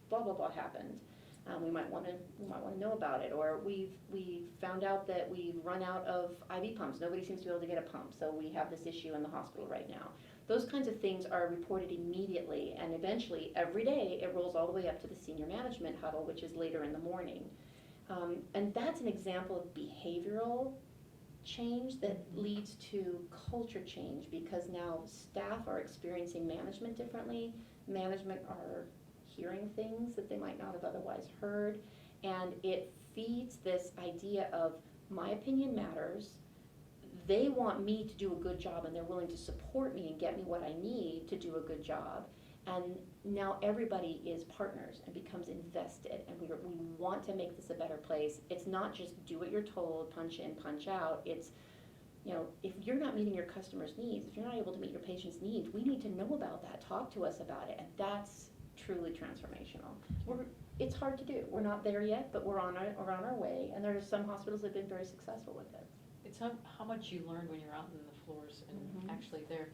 blah, blah, blah happened. We might want to know about it, or we found out that we've run out of IV pumps. Nobody seems to be able to get a pump, so we have this issue in the hospital right now. Those kinds of things are reported immediately, and eventually every day it rolls all the way up to the senior management huddle, which is later in the morning. And that's an example of behavioral change that leads to culture change, because now staff are experiencing management differently. Management are hearing things that they might not have otherwise heard, and it feeds this idea of my opinion matters. They want me to do a good job, and they're willing to support me and get me what I need to do a good job. And now everybody is partners and becomes invested, and we want to make this a better place. It's not just do what you're told, punch in, punch out. It's, if you're not meeting your customers' needs, if you're not able to meet your patients' needs, we need to know about that, talk to us about it, and that's truly transformational. It's hard to do. We're not there yet, but we're on our way, and there are some hospitals that have been very successful with it. It's how much you learn when you're out in the floors and actually there.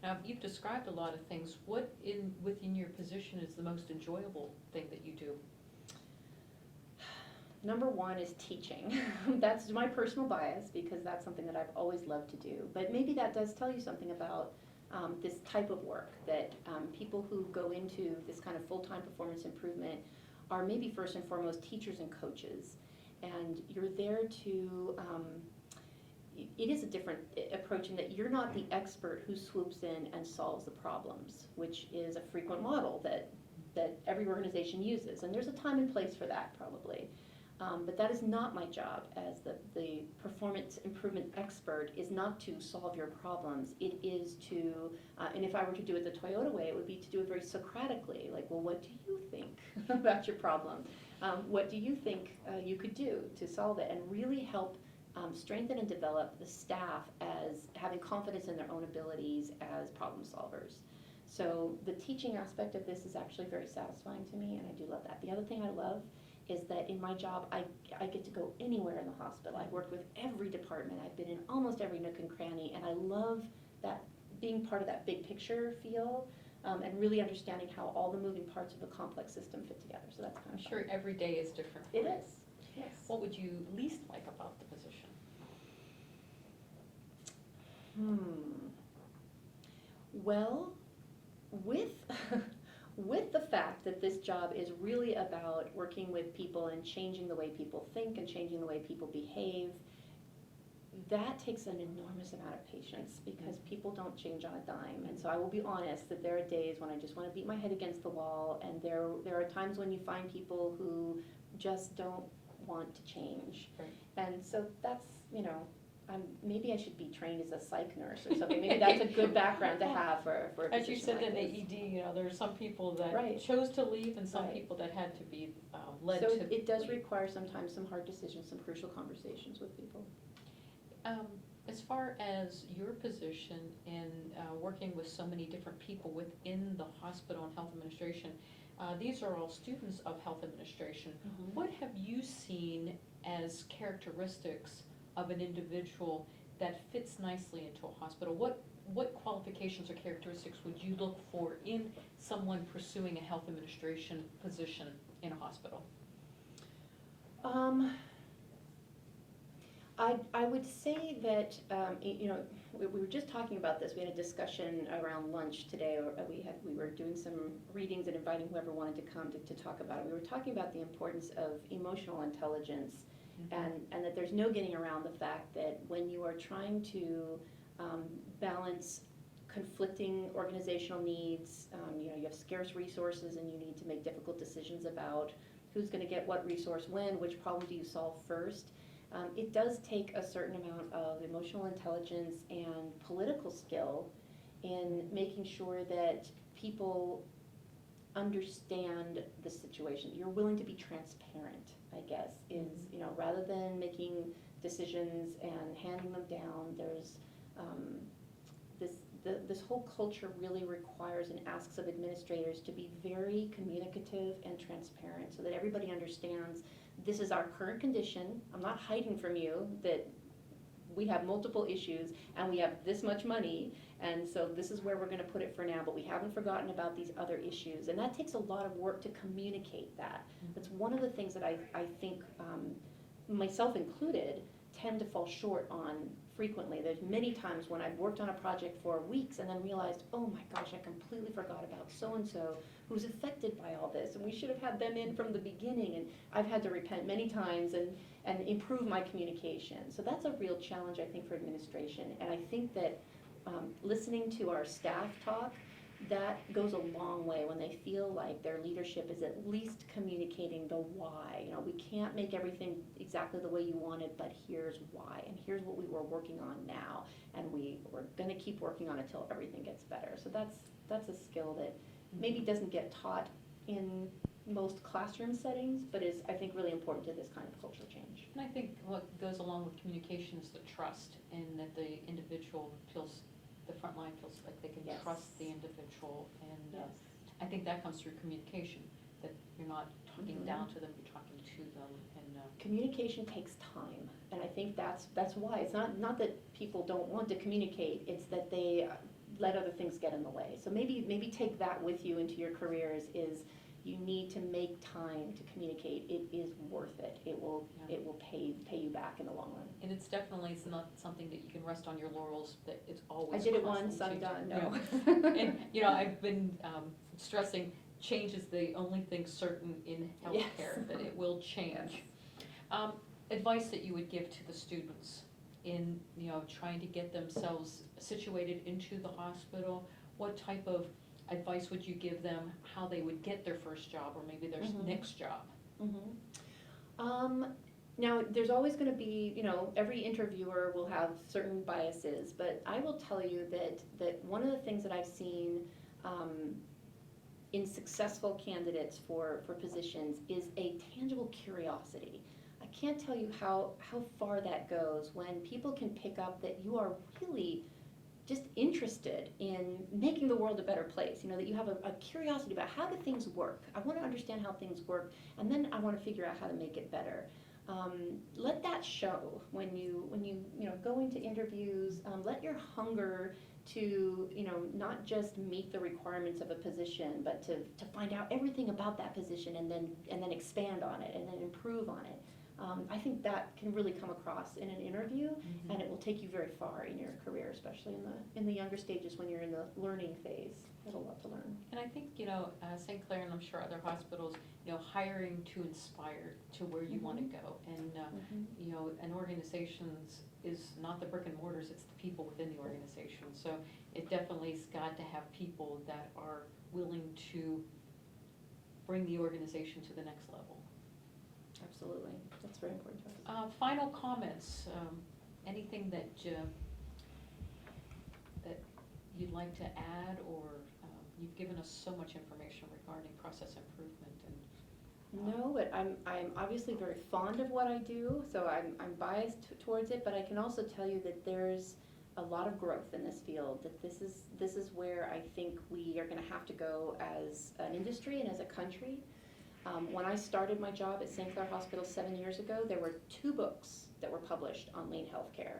Now, you've described a lot of things. What within your position is the most enjoyable thing that you do? Number one is teaching. That's my personal bias, because that's something that I've always loved to do. But maybe that does tell you something about this type of work, that people who go into this kind of full-time performance improvement are maybe first and foremost teachers and coaches. And you're there to, it is a different approach in that you're not the expert who swoops in and solves the problems, which is a frequent model that every organization uses. And there's a time and place for that, probably. But that is not my job as the performance improvement expert, is not to solve your problems. It is to, and if I were to do it the Toyota way, it would be to do it very Socratically, like, well, what do you think about your problem? What do you think you could do to solve it? And really help strengthen and develop the staff as having confidence in their own abilities as problem solvers. So the teaching aspect of this is actually very satisfying to me, and I do love that. The other thing I love is that in my job, I get to go anywhere in the hospital. I've worked with every department. I've been in almost every nook and cranny, and I love that, being part of that big picture feel, and really understanding how all the moving parts of a complex system fit together. So that's kind of I'm sure fun. every day is different. It is, yes. What would you least like about the position? Well, with the fact that this job is really about working with people and changing the way people think and changing the way people behave, that takes an enormous amount of patience because people don't change on a dime. And so I will be honest that there are days when I just want to beat my head against the wall, and there are times when you find people who just don't want to change. Right. And so that's, maybe I should be trained as a psych nurse or something. Maybe that's a good background to have for a As you position said, like in this. AED, there are some people that Right. chose to leave and some Right. people that had to be led So to it does leave. require sometimes some hard decisions, some crucial conversations with people. As far as your position in working with so many different people within the hospital and health administration, these are all students of health administration. What have you seen as characteristics of an individual that fits nicely into a hospital? What qualifications or characteristics would you look for in someone pursuing a health administration position in a hospital? I would say that, we were just talking about this. We had a discussion around lunch today, or we were doing some readings and inviting whoever wanted to come to talk about it. We were talking about the importance of emotional intelligence, and that there's no getting around the fact that when you are trying to balance conflicting organizational needs, you have scarce resources and you need to make difficult decisions about who's going to get what resource when, which problem do you solve first. It does take a certain amount of emotional intelligence and political skill in making sure that people understand the situation. You're willing to be transparent, I guess, is, rather than making decisions and handing them down, there's this whole culture really requires and asks of administrators to be very communicative and transparent so that everybody understands this is our current condition. I'm not hiding from you that we have multiple issues and we have this much money, and so this is where we're going to put it for now, but we haven't forgotten about these other issues. And that takes a lot of work to communicate that. That's one of the things that I think, myself included, tend to fall short on frequently. There's many times when I've worked on a project for weeks and then realized, oh my gosh, I completely forgot about so-and-so who's affected by all this, and we should have had them in from the beginning, and I've had to repent many times and improve my communication. So that's a real challenge, I think, for administration, and I think that listening to our staff talk, that goes a long way when they feel like their leadership is at least communicating the why. We can't make everything exactly the way you want it, but here's why, and here's what we were working on now, and we're going to keep working on it till everything gets better. So that's a skill that maybe doesn't get taught in most classroom settings, but is, I think, really important to this kind of cultural change. And I think what goes along with communication is the trust, and that the individual feels, the front line feels like they can trust the individual, and I think that comes through communication, that you're not talking down to them, you're talking to them. And communication takes time, and I think that's why. It's not that people don't want to communicate, it's that they let other things get in the way. So maybe take that with you into your careers, is you need to make time to communicate. It is worth it. It will pay you back in the long run. And it's not something that you can rest on your laurels, that it's always I did it once, I'm constant done, change. no. And, I've been stressing, change is the only thing certain in healthcare, that it will change. Advice that you would give to the students in, trying to get themselves situated into the hospital, what type of advice would you give them, how they would get their first job or maybe their next job? Now, there's always going to be, every interviewer will have certain biases, but I will tell you that one of the things that I've seen in successful candidates for positions is a tangible curiosity. I can't tell you how far that goes when people can pick up that you are really just interested in making the world a better place, that you have a curiosity about how do things work. I want to understand how things work, and then I want to figure out how to make it better. Let that show when you go into interviews. Let your hunger to not just meet the requirements of a position, but to find out everything about that position and then expand on it and then improve on it. I think that can really come across in an interview, and it will take you very far in your career, especially in the younger stages when you're in the learning phase. There's a lot to learn. And I think, St. Clair, and I'm sure other hospitals, hiring to inspire to where you want to go. And, an organization's is not the brick and mortars, it's the people within the organization. So it definitely's got to have people that are willing to bring the organization to the next level. Absolutely, that's very important to us. Final comments, anything that that you'd like to add, or you've given us so much information regarding process improvement and. No, but I'm obviously very fond of what I do, so I'm biased towards it, but I can also tell you that there's a lot of growth in this field, that this is where I think we are gonna have to go as an industry and as a country. When I started my job at St. Clair Hospital 7 years ago, there were 2 books that were published on lean healthcare.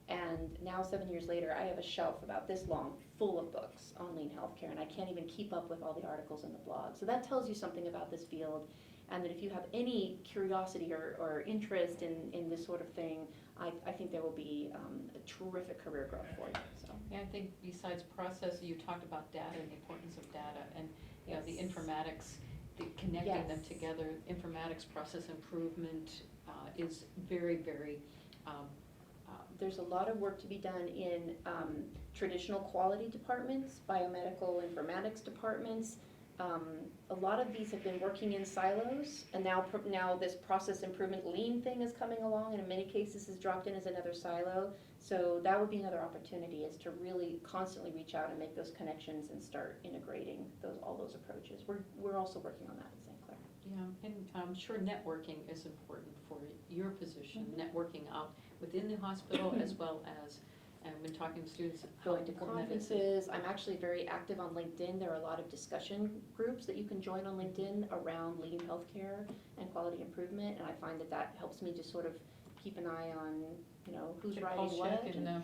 And now 7 years later, I have a shelf about this long full of books on lean healthcare, and I can't even keep up with all the articles in the blog. So that tells you something about this field, and that if you have any curiosity or interest in this sort of thing, I think there will be a terrific career growth for you. So. Yeah, I think besides process, you talked about data and the importance of data, and the Yes. informatics, connecting them Yes. together. Informatics process improvement is very, very. There's a lot of work to be done in traditional quality departments, biomedical informatics departments. A lot of these have been working in silos, and now this process improvement lean thing is coming along, and in many cases is dropped in as another silo. So that would be another opportunity, is to really constantly reach out and make those connections and start integrating all those approaches. We're also working on that at St. Clair. Yeah, and I'm sure networking is important for your position, networking out within the hospital as well as, and when talking to students, how Going to important that is. conferences. I'm actually very active on LinkedIn. There are a lot of discussion groups that you can join on LinkedIn around lean healthcare and quality improvement, and I find that helps me just sort of keep an eye on, who's Get a writing pulse what. check and,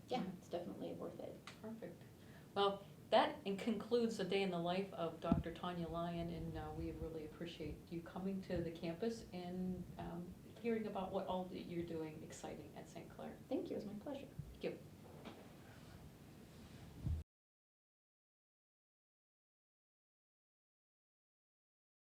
Yeah, it's definitely worth it. Perfect. Well, that concludes the day in the life of Dr. Tania Lyon, and we really appreciate you coming to the campus and hearing about what all that you're doing exciting at St. Clair.